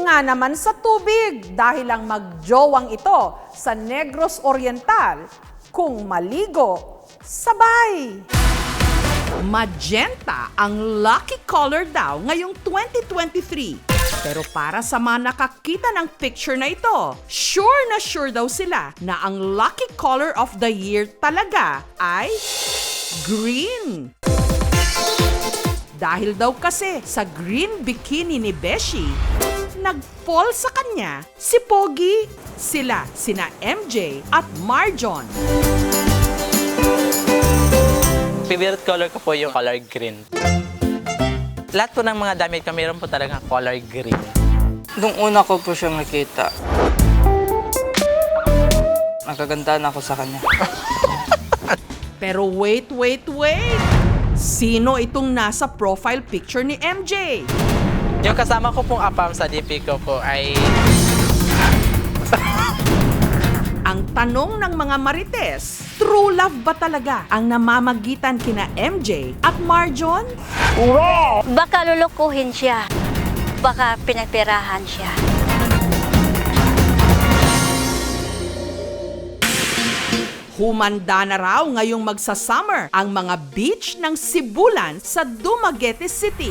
nga naman sa tubig dahil ang magjowang ito sa Negros Oriental kung maligo sabay. Magenta ang lucky color daw ngayong 2023. Pero para sa mga nakakita ng picture na ito, sure daw sila na ang lucky color of the year talaga ay green. Dahil daw kasi sa green bikini ni Beshi, nag-fall sa kanya si Pogi, sina MJ at Marjon. Favorite color ko po yung color green. Lahat po ng mga damit ko, mayroon po talaga color green. Nung una ko po siyang nakita, nagkagandahan ako sa kanya. Pero wait! Sino itong nasa profile picture ni MJ? Yung kasama ko pong apam sa DP ko po ay... Ang tanong ng mga marites, true love ba talaga ang namamagitan kina MJ at Marjon? Baka lulukuhin siya. Baka pinagpirahan siya. Humanda na raw ngayong magsa-summer ang mga beach ng Sibulan sa Dumaguete City.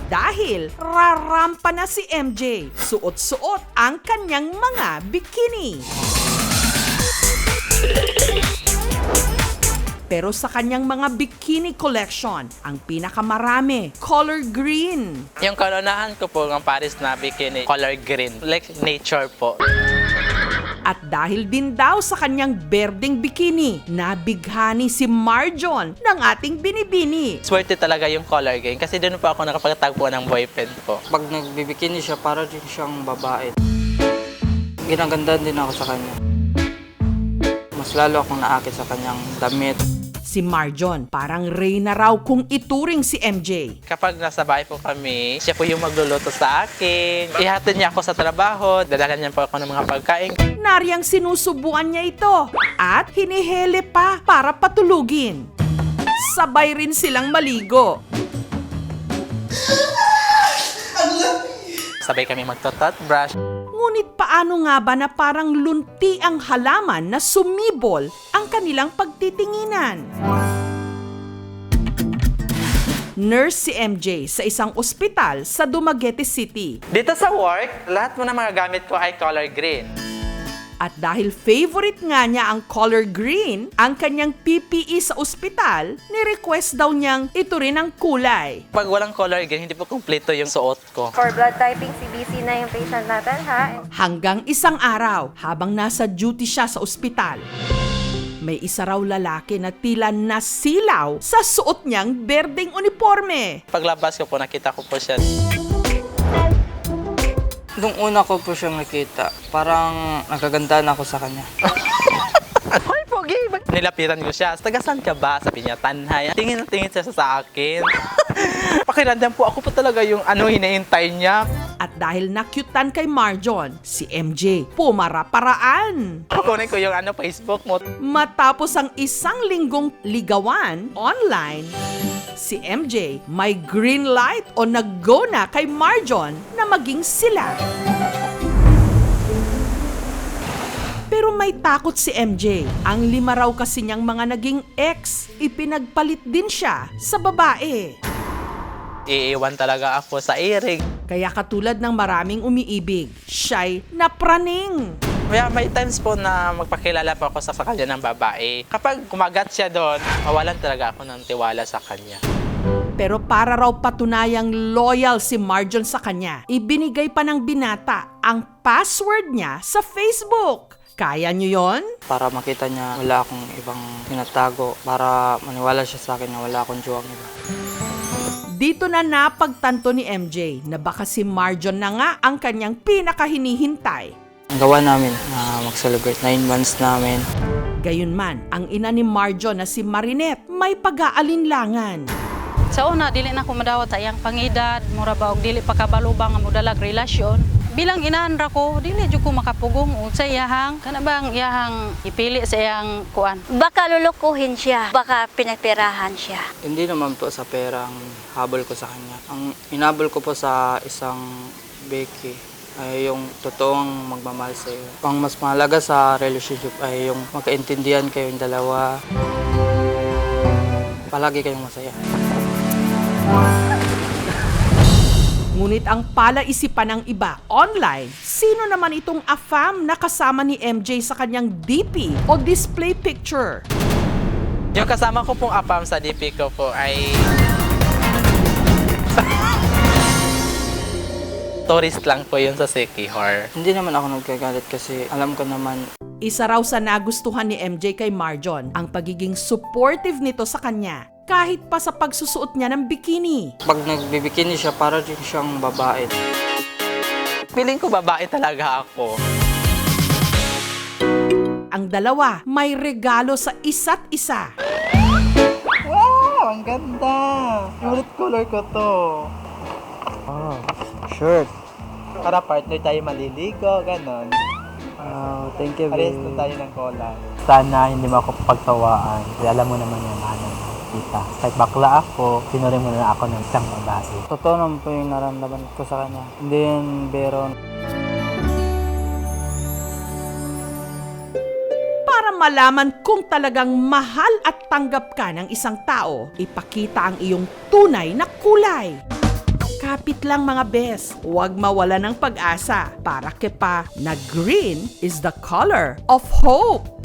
Dahil rarampa na si MJ, suot-suot ang kanyang mga bikini. Pero sa kanyang mga bikini collection, ang pinakamarami, color green. Yung kaunahan ko po ng Paris na bikini, color green. Like nature po. At dahil din daw sa kanyang berdeng bikini, nabighani si Marjon ng ating binibini. Swerte talaga yung color green kasi doon po ako nakapagtagpo ng boyfriend po. Pag nagbibikini siya, para din siyang babae. Ginagandahan din ako sa kanya. Mas lalo akong naakit sa kanyang damit. Si Marjon, parang reyna raw kung ituring si MJ. Kapag nasa bahay po kami, siya po yung magluluto sa akin. Ihatid niya ako sa trabaho, dadalan niya po ako ng mga pagkain. Nariyang sinusubuan niya ito at hinihele pa para patulugin. Sabay rin silang maligo. Sabay kami magto-toothbrush. Ngunit paano nga ba na parang lunti ang halaman na sumibol ang kanilang pagtitinginan? Nurse si MJ sa isang ospital sa Dumaguete City. Dito sa work, lahat mo ng mga gamit ko ay color green. At dahil favorite nga niya ang color green, ang kanyang PPE sa ospital, ni-request daw niyang ito rin ang kulay. Pag walang color green, hindi po kumpleto yung suot ko. For blood typing, CBC na yung patient natin, ha? Hanggang isang araw, habang nasa duty siya sa ospital, may isa raw lalaki na tila nasilaw sa suot niyang berdeng uniforme. Paglabas ko po, nakita ko po siya. Nung una ko po siyang nakita, parang nagkagandahan ako sa kanya. Hoy, Pogi! Nilapitan ko siya. Taga saan ka ba? Sabi niya, Tanhay. Tingin na tingin siya sa akin. Pakiramdam po, ako po talaga yung hinihintay niya. At dahil nakyutan kay Marjon, si MJ pumara-paraan. Kukunin ko yung Facebook mo. Matapos ang isang linggong ligawan online, si MJ may green light o nag-go na kay Marjon na maging sila. Pero may takot si MJ. Ang 5 raw kasi niyang mga naging ex, ipinagpalit din siya sa babae. Iiwan talaga ako sa irig. Kaya katulad ng maraming umiibig, siya'y napraning. Kaya may times po na magpakilala po ako sa kanya ng babae. Kapag kumagat siya doon, mawalan talaga ako ng tiwala sa kanya. Pero para raw patunayang loyal si Marjon sa kanya, ibinigay pa ng binata ang password niya sa Facebook. Kaya niyo yon? Para makita niya wala akong ibang tinatago. Para maniwala siya sa akin na wala akong jowa iba. Dito na napagtanto ni MJ na baka si Marjon na nga ang kanyang pinakahinihintay. Ang gawa namin na mag-celebrate 9 months namin. Gayunman, ang ina ni Marjon na si Marinette may pag-aalinlangan. Sa una, dili na ko madawat sa iyang pangedad, mura ba og dili pa kabalubang ang modalag relasyon. Bilang inahan ra ko, dili jud ko makapugong sa iyahang, kana bang iyahang ipili sa iyang kuan. Baka lulukuhin siya. Baka pinagpirahan siya. Hindi naman po sa perang habol ko sa kanya. Ang inabol ko po sa isang Becky ay yung totoong magmamahal sa iyo. Ang mas mahalaga sa relationship ay yung magkaintindihan kayong dalawa. Palagi kayong masaya. Ngunit ang palaisipan ng iba online, sino naman itong afam na kasama ni MJ sa kanyang DP o display picture? Yung kasama ko pong apam sa DP ko po ay tourist lang po yun sa Siquijor. Hindi naman ako nagkagalit kasi alam ko naman Isa raw sa nagustuhan ni MJ kay Marjon ang pagiging supportive nito sa kanya kahit pa sa pagsusuot niya ng bikini. pag nagbibikini siya para din siyang babae. Feeling ko babae talaga ako. Ang dalawa may regalo sa isa't isa. Wow! Ang ganda! Favorite color ko to. Oh, shirt. Para partner tayo maliligo, ganon. Wow, thank you, Parehas na tayo ng cola. Sana hindi mo ako pagtawaan. Kasi alam mo naman yan, ano, kita. Kahit bakla ako, tinuring mo na ako ng isang babae. Totoo naman po yung naramdaman ko sa kanya. Hindi yun biro. Para malaman kung talagang mahal at tanggap ka ng isang tao, ipakita ang iyong tunay na kulay. Kapit lang mga bes, huwag mawala ng pag-asa para kepa na green is the color of hope.